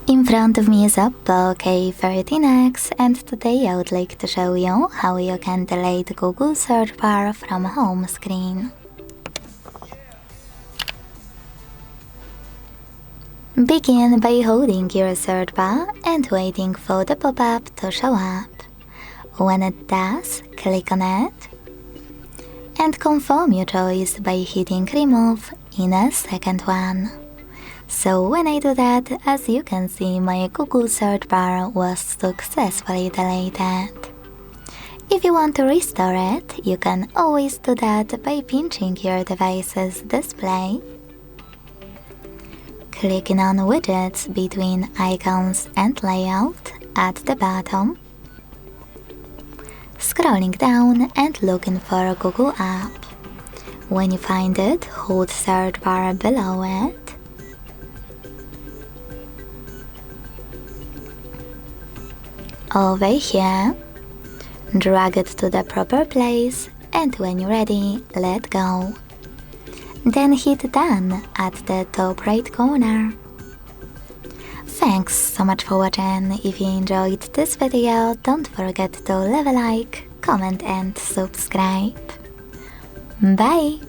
In front of me is OPPO K13x, and today I would like to show you how you can delete Google search bar from home screen. Begin by holding your search bar and waiting for the pop-up to show up. When it does, click on it and confirm your choice by hitting remove in a second one. So when I do that, as you can see, my Google search bar was successfully deleted. If you want to restore it, you can always do that by pinching your device's display, clicking on widgets between icons and layout at the bottom, scrolling down and looking for a Google app. When you find it, hold search bar below it, over here, drag it to the proper place, and when you're ready, let go. Then hit done at the top right corner. Thanks so much for watching. If you enjoyed this video, don't forget to leave a like, comment and subscribe. Bye!